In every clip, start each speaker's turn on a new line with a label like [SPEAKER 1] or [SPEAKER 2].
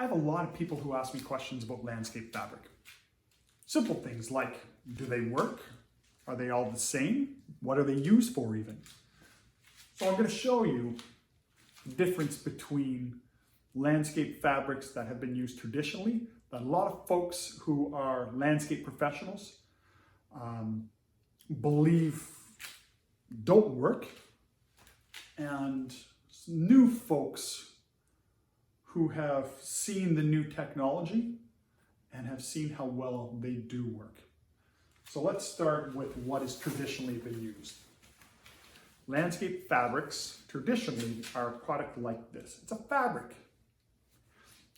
[SPEAKER 1] I have a lot of people who ask me questions about landscape fabric. Simple things like, do they work? Are they all the same? What are they used for even? So I'm going to show you the difference between landscape fabrics that have been used traditionally, that a lot of folks who are landscape professionals believe don't work, and new folks who have seen the new technology and have seen how well they do work. So let's start with what has traditionally been used. Landscape fabrics traditionally are a product like this. It's a fabric.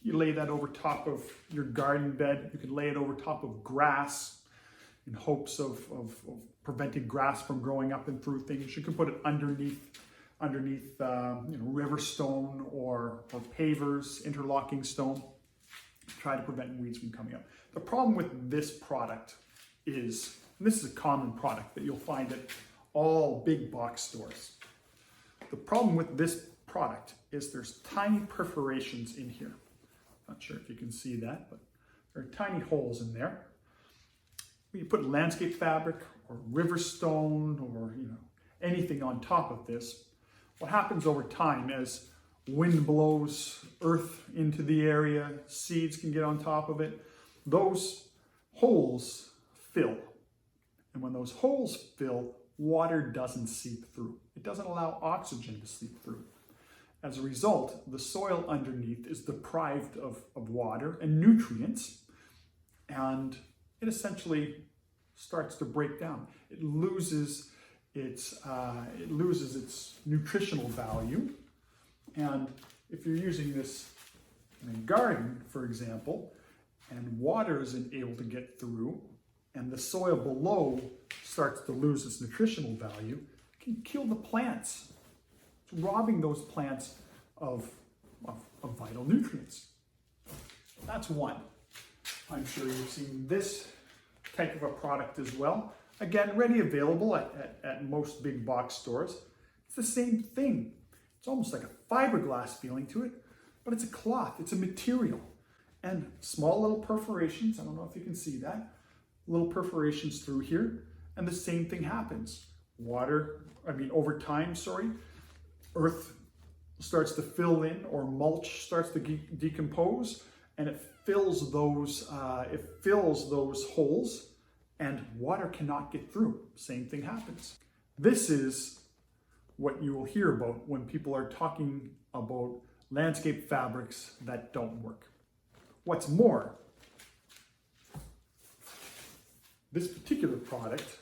[SPEAKER 1] You lay that over top of your garden bed. You can lay it over top of grass in hopes of preventing grass from growing up and through things. You can put it underneath river stone or pavers, interlocking stone, to try to prevent weeds from coming up. The problem with this product is, and this is a common product that you'll find at all big box stores. The problem with this product is there's tiny perforations in here. Not sure if you can see that, but there are tiny holes in there. When you put landscape fabric or river stone or anything on top of this, what happens over time as wind blows earth into the area, seeds can get on top of it, those holes fill. And when those holes fill, water doesn't seep through. It doesn't allow oxygen to seep through. As a result, the soil underneath is deprived of water and nutrients, and it essentially starts to break down. It loses its nutritional value. And if you're using this in a garden, for example, and water isn't able to get through, and the soil below starts to lose its nutritional value, it can kill the plants. It's robbing those plants of vital nutrients. That's one. I'm sure you've seen this type of a product as well. Again, ready available at most big box stores. It's the same thing. It's almost like a fiberglass feeling to it, but it's a cloth, it's a material. And small little perforations, I don't know if you can see that, little perforations through here, and the same thing happens. Over time, earth starts to fill in, or mulch starts to decompose, and it fills those holes, and water cannot get through. Same thing happens. This is what you will hear about when people are talking about landscape fabrics that don't work. What's more, this particular product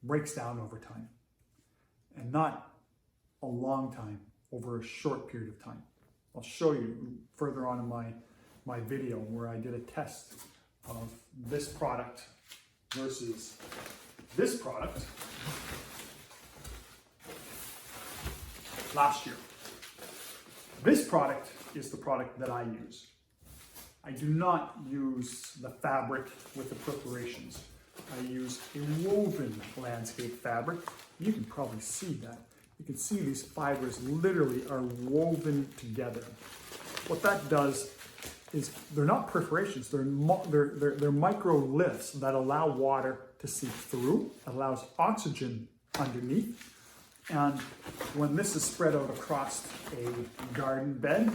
[SPEAKER 1] breaks down over time, and not a long time, over a short period of time. I'll show you further on in my video where I did a test of this product versus this product last year. This product is the product that I use. I do not use the fabric with the perforations. I use a woven landscape fabric. You can probably see that. You can see these fibers literally are woven together. What that does is they're not perforations, they're micro lifts that allow water to seep through, allows oxygen underneath. And when this is spread out across a garden bed,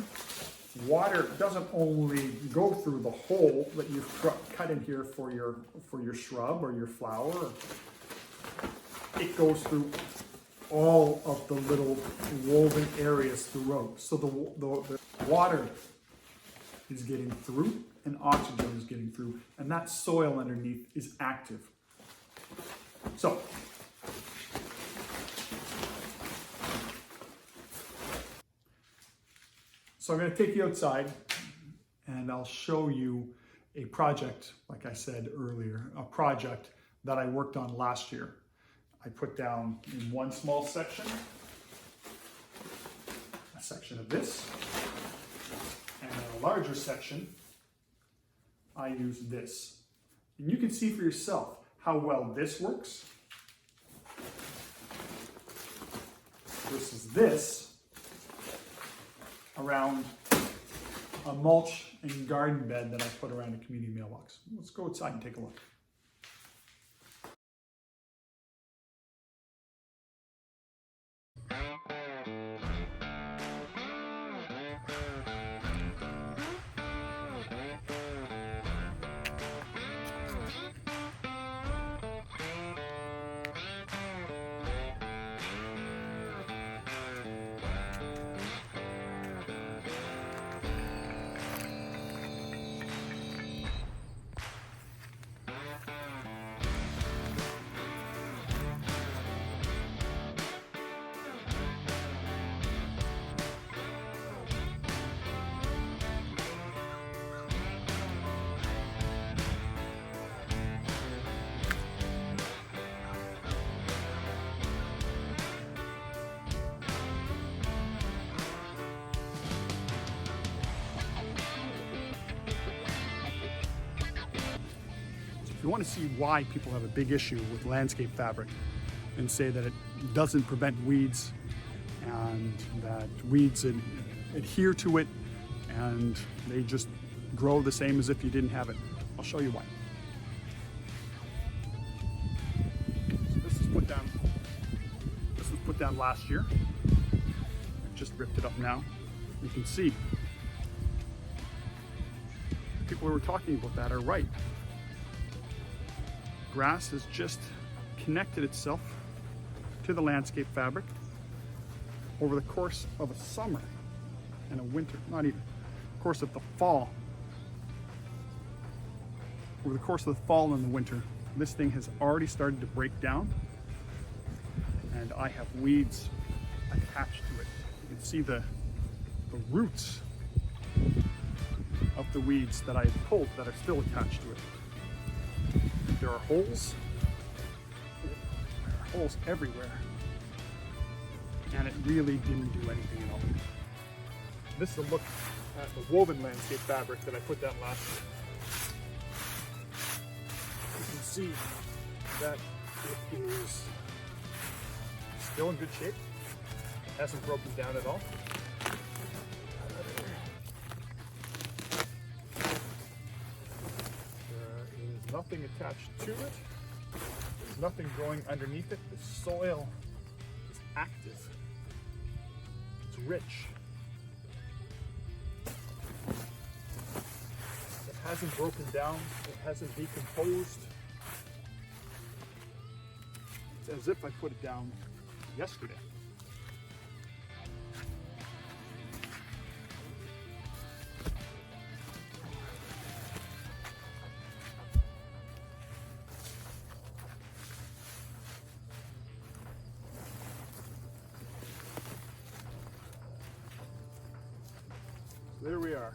[SPEAKER 1] water doesn't only go through the hole that you've cut in here for your shrub or your flower. It goes through all of the little woven areas throughout. So the water is getting through and oxygen is getting through, and that soil underneath is active. So I'm going to take you outside and I'll show you a project, like I said earlier, a project that I worked on last year. I put down in one small section, a section of this, and in a larger section, I use this. And you can see for yourself how well this works versus this around a mulch and garden bed that I put around a community mailbox. Let's go outside and take a look. If you want to see why people have a big issue with landscape fabric and say that it doesn't prevent weeds and that weeds adhere to it and they just grow the same as if you didn't have it, I'll show you why. So this was put down last year. I just ripped it up now. You can see people who were talking about that are right. Grass has just connected itself to the landscape fabric over the course of a summer and a winter, not even, course of the fall. Over the course of the fall and the winter, this thing has already started to break down and I have weeds attached to it. You can see the roots of the weeds that I pulled that are still attached to it. There are holes. There are holes everywhere. And it really didn't do anything at all. This is a look at the woven landscape fabric that I put down last year. You can see that it is still in good shape. It hasn't broken down at all. Nothing attached to it. There's nothing growing underneath it. The soil is active. It's rich. It hasn't broken down. It hasn't decomposed. It's as if I put it down yesterday. There we are,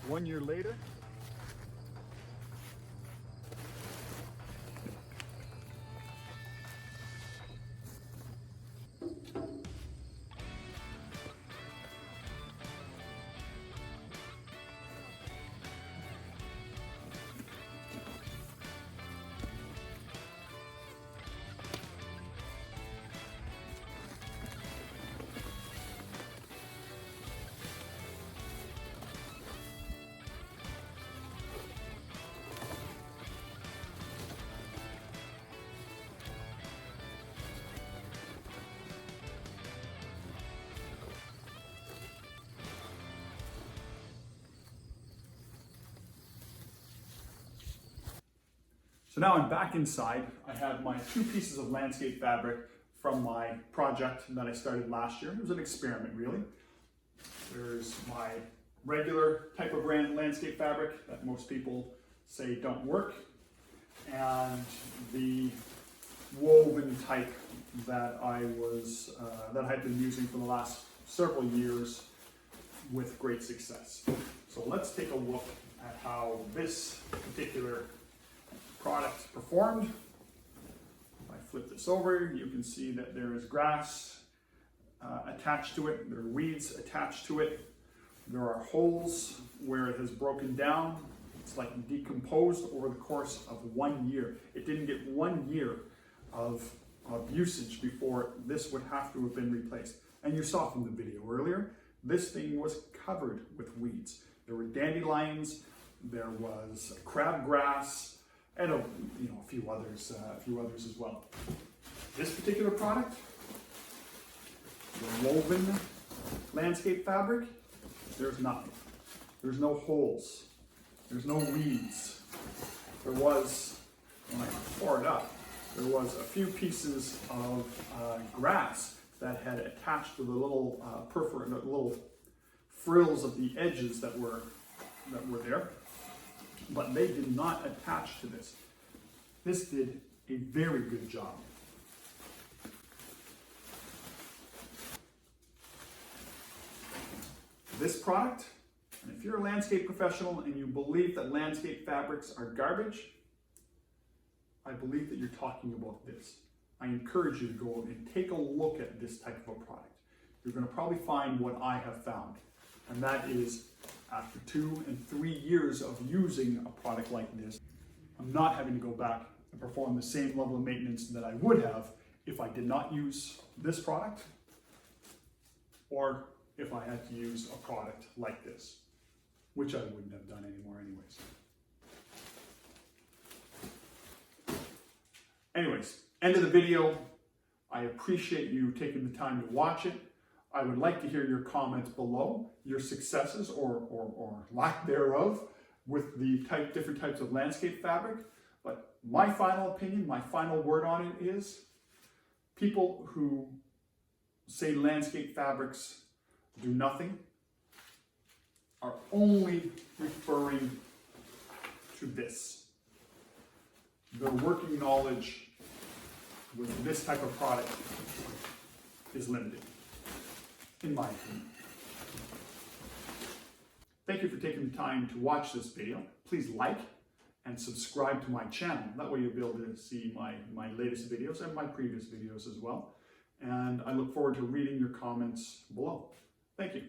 [SPEAKER 1] 1 year later. So now I'm back inside. I have my 2 pieces of landscape fabric from my project that I started last year. It was an experiment, really. There's my regular type of landscape fabric that most people say don't work, and the woven type that I've been using for the last several years with great success. So let's take a look at how this particular product performed. If I flip this over, you can see that there is grass attached to it. There are weeds attached to it. There are holes where it has broken down. It's like decomposed over the course of 1 year. It didn't get 1 year of usage before this would have to have been replaced. And you saw from the video earlier this thing was covered with weeds. There were dandelions, there was crabgrass, and a few others as well. This particular product, the woven landscape fabric, there's nothing. There's no holes. There's no weeds. There was, when I tore it up, there was a few pieces of grass that had attached to the little the little frills of the edges that were there, but they did not attach to this. This did a very good job. This product, and if you're a landscape professional and you believe that landscape fabrics are garbage, I believe that you're talking about this. I encourage you to go and take a look at this type of a product. You're going to probably find what I have found, and that is after 2 and 3 years of using a product like this, I'm not having to go back and perform the same level of maintenance that I would have if I did not use this product, or if I had to use a product like this, which I wouldn't have done anymore anyways. Anyways, end of the video. I appreciate you taking the time to watch it. I would like to hear your comments below, your successes or lack thereof with the different types of landscape fabric. But my final opinion, my final word on it is, people who say landscape fabrics do nothing are only referring to this. Their working knowledge with this type of product is limited, in my opinion. Thank you for taking the time to watch this video. Please like and subscribe to my channel. That way you'll be able to see my latest videos and my previous videos as well. And I look forward to reading your comments below. Thank you.